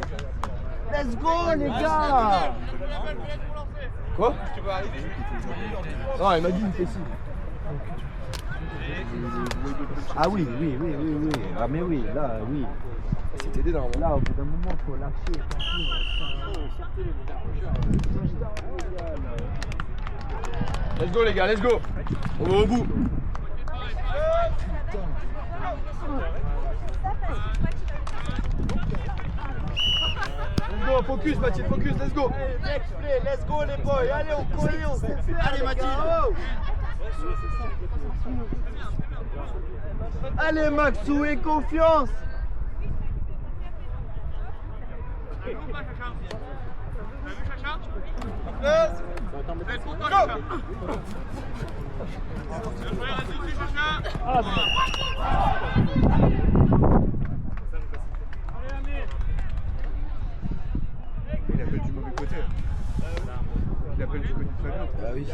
Let's go, les gars! Quoi? Non, il m'a dit une fessille. Ah oui. Ah mais oui, là, oui. C'était aidé normalement. Là, au bout d'un moment, faut lâcher. Let's go, les gars, let's go! On va au bout! Let's go, focus, Mathilde, focus, let's go! Next play, let's go, les boys! Allez, on colle, on sait faire! Allez, Mathilde! Allez, Maxou, aie confiance! Il appelle du mauvais côté. Il appelle du côté de Fabien. Bah oui.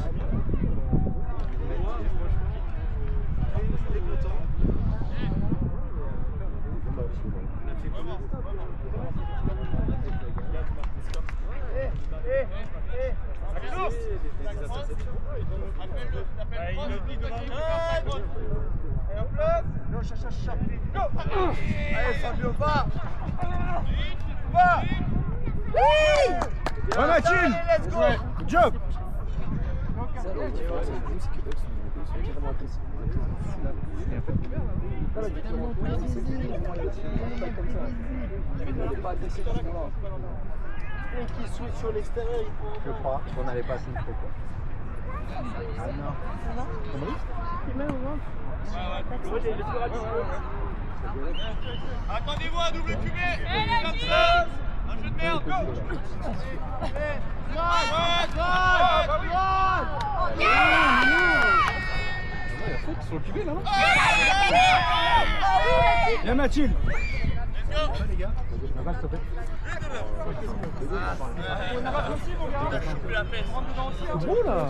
Allez, Fabio, va! Va! Oui! Va, Mathilde! Let's go! Good job! Et qui switch sur l'extérieur, Je crois qu'on n'avait pas assez de quoi. Attendez-vous à double QB. Comme ça. Un jeu de merde. Go. Il y a faute sur le QB là. Bien Mathilde. Les gars. La balle, s'il te plaît. C'est beau là.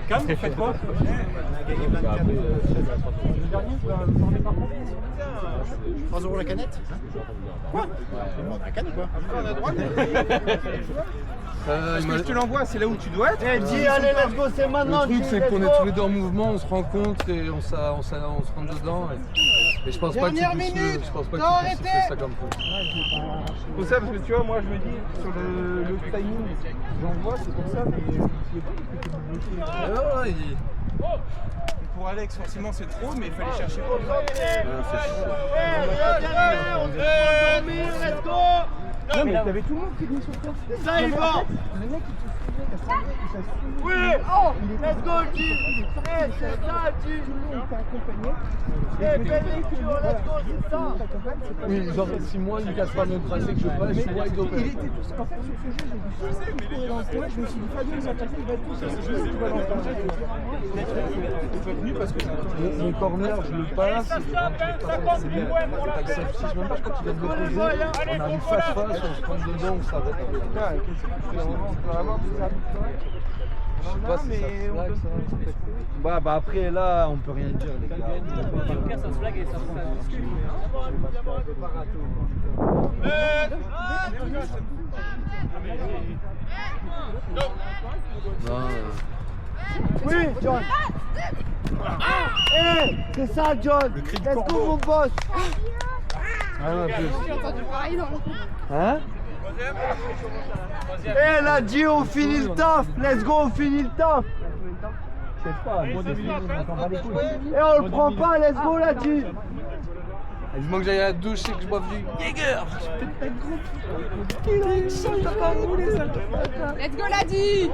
Cam, vous faites quoi? Le dernier, vous en avez pas compris. 3 € la canette? Quoi? La canette quoi? On a droit. Parce que je te l'envoie, c'est là où tu dois être. Eh, dis, allez, let's go, c'est maintenant. Le truc, c'est qu'on est tous les deux en mouvement, on se rencontre et on se rentre dedans. Et je pense pas que tu puisses faire ça comme ça. Pour ça, parce que tu vois, moi je me dis, sur le timing, j'envoie, c'est pour ça, mais Pour Alex, forcément, c'est trop, mais il fallait chercher pour lui. Let's go! non, mais t'avais tout le monde qui est venu sur toi. Ça, il va! Le mec, il te suivait, il a suivi. Oui! Oh! Let's go, Gilles! Eh, c'est ça, Gilles! Tout le monde t'a accompagné. Eh, bénédiction, let's go, c'est ça! Oui, genre si moi il casse pas mon tracé que je passe, je suis wide open. Il était tous, en fait, sur ce jeu, j'ai vu tout courir dans le coin, je me suis dit, Fabien, il va passer, il va être tout seul. Tu vas dans le projet, Il faut venu parce que Mon corner, je le passe. C'est bien. Ça affiche même pas, je crois qu'il vient de déposer. On arrive face, on se prend dedans, on s'arrête. Je sais pas si ça flag, ça. Bah après là, on peut rien dire les gars. Ça se flag et ça se fait. Oui, John! Eh, c'est ça, John! Let's go, mon boss! Hein? Eh, là, Gio, on finit le taf! Let's go, on finit le taf! Je sais pas, eh, on le prend pas, let's go, là, Gio! Il manque que j'aille à la douche et que je boive du Jäger. Let's go, Ladi!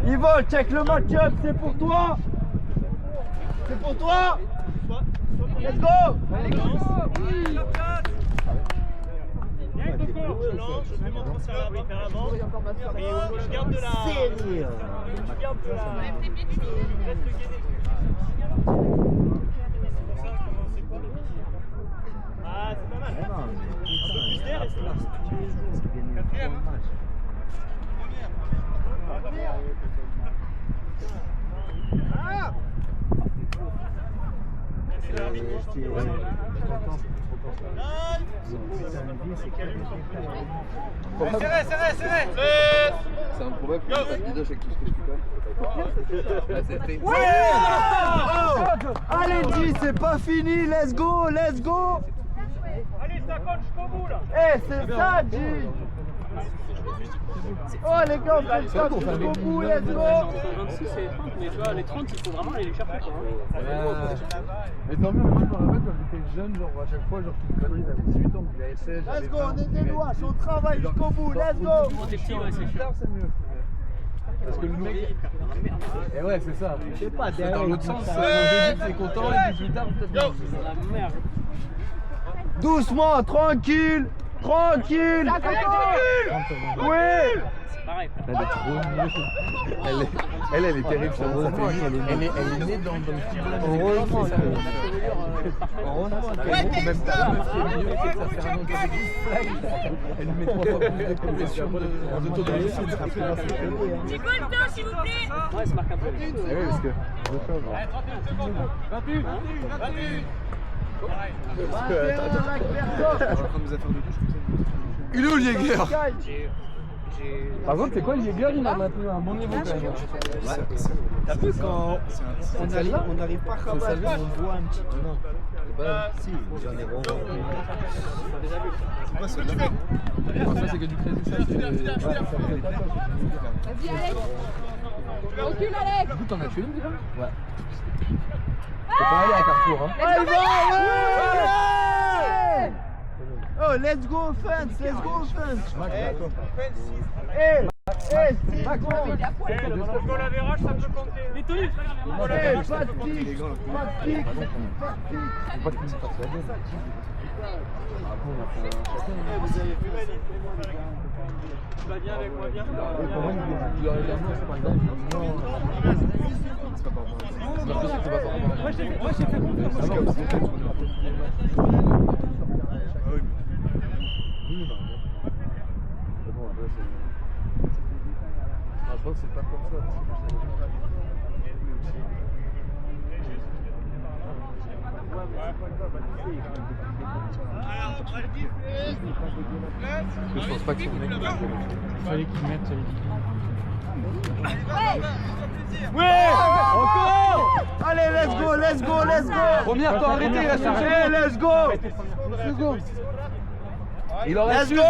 Yvo, check le match-up, c'est pour toi! C'est pour toi! Let's go! Je lance, je fais mon transfert vers l'avant. Et je garde de la. Je garde de la. Reste le gainé. Ah, c'est pas mal. Plus d'air et c'est là. Quatrième. Serré. C'est un problème, je fais pas de visage avec tout ce que je fais pas. Là, c'était. Allez, G, c'est pas fini, let's go! Allez, ça compte jusqu'au bout là. Eh, c'est ça, G! Oh les gars, on fait ça jusqu'au bout, let's go! 26 et 30, mais tu vois, les 30, il faut vraiment aller les chercher. Mais tant mieux, moi je me rappelle quand j'étais jeune, genre à chaque fois, genre tu me connais, j'avais 18 ans, puis j'avais 16. Let's go, on est des louaches, on travaille jusqu'au bout, let's go! Quand t'es petit, ouais, c'est Tard, c'est mieux. Parce que le mec. Et ouais, c'est ça. Je sais pas, Dans l'autre sens, au début t'es content et 18 tard, peut-être. la merde. Doucement, tranquille! Tranquille! Oui! C'est pareil. Elle est trop mieux. Elle est terrible, ça. Elle est née dans le petit blanc. Heureusement qu'elle même pas la meuf qui est mieux, c'est que ça fait un an qu'elle est flag. Elle lui met 3 fois plus de compression de taux de réussite. Du coup, le temps, s'il vous plaît! Ouais, c'est marqué un peu. Oui, parce que. 28. Il est où le Jäger? Par contre, c'est quoi le Jäger? Il a maintenu un bon niveau quand même. T'as vu quand on n'arrive pas à rabattre, on voit un petit peu. Non. Si, j'en ai vraiment. Ça, c'est que du crédit. Vas-y, Alex! Recule, Alex! Du coup, t'en as tué une déjà? Ouais. Faut pas aller à Carrefour, hein. Allez, Oh, let's go offense, let's go offense. Max, Go la verrage, ça peut compter. Les tenues, pas de pique, pas de pique. Vous avez vu Malik? Tu vas bien avec moi, bien? Moi j'ai fait Je crois que c'est pas comme ça. Je pense pas que son mec. Il fallait qu'il mette. Ouais, encore. Allez, let's go, let's go, let's go. Première, t'as arrêté, il reste une seconde. Allez, let's go. Une seconde. Il en reste Let's une. go.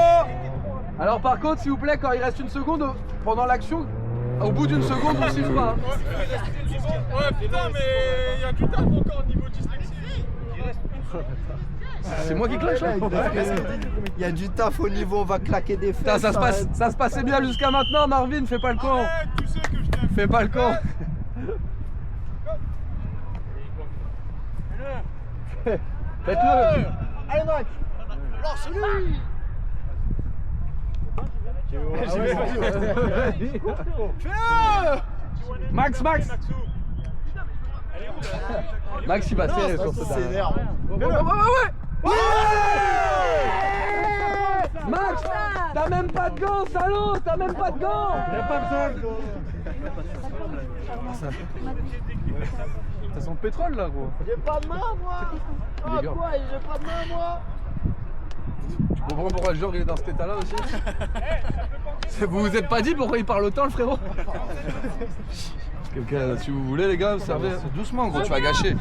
Alors par contre, s'il vous plaît, quand il reste une seconde, pendant l'action, au bout d'une seconde, on siffle pas. Hein. Ouais, putain, mais il y a du taf encore au niveau dyslexie. C'est moi qui clash. Hein. Il y a du taf au niveau, on va claquer des fesses. Putain, ça se passait bien jusqu'à maintenant, Marvin, fais pas le con. Tu sais que je t'aime. Fais pas le con. Faites-le. Allez, Max. Lance-lui. Max, Max. Max, il va serrer sur ce s'énerve. Ouais. Max, t'as même pas de gants, salaud. T'as même pas de gants. Y'a pas besoin de gants. Ça sent le pétrole là, gros. J'ai pas de main, moi. Il est bien. Quoi, j'ai pas de main, moi. Tu comprends pourquoi le genre il est dans cet état là aussi? Vous vous êtes pas dit pourquoi il parle autant, le frérot? Quelqu'un, si vous voulez les gars, servez doucement, gros, tu vas gâcher.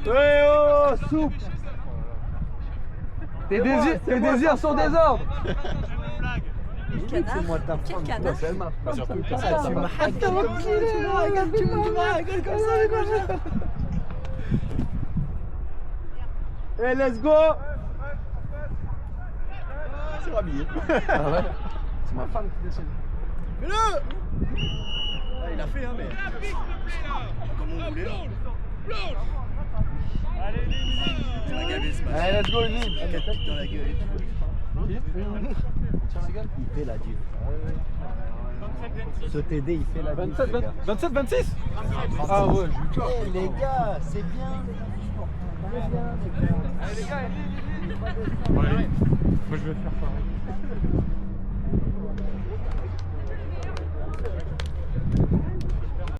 Ouais, oh, soupe. Tes désirs sont désordres. Quel canard. Quel canard. C'est elle, ma. Tu m'as hacké comme ça, tu m'as hacké comme ça. Hey, let's go. C'est rhabillé. Ah ouais? C'est ma femme qui dessine. Fais-le. Ah, il a fait, hein, mais... Comme on voulait, là. Allez, Lily. Tu m'as gavé ce match. Allez, let's go, une ligne. Dans la gueule. Il fait la diff. Ce TD, il fait la diff. 27, 26? Ah ouais, j'ai eu peur. Eh, les gars, c'est bien. C'est bien, les gars. Moi je vais faire pareil.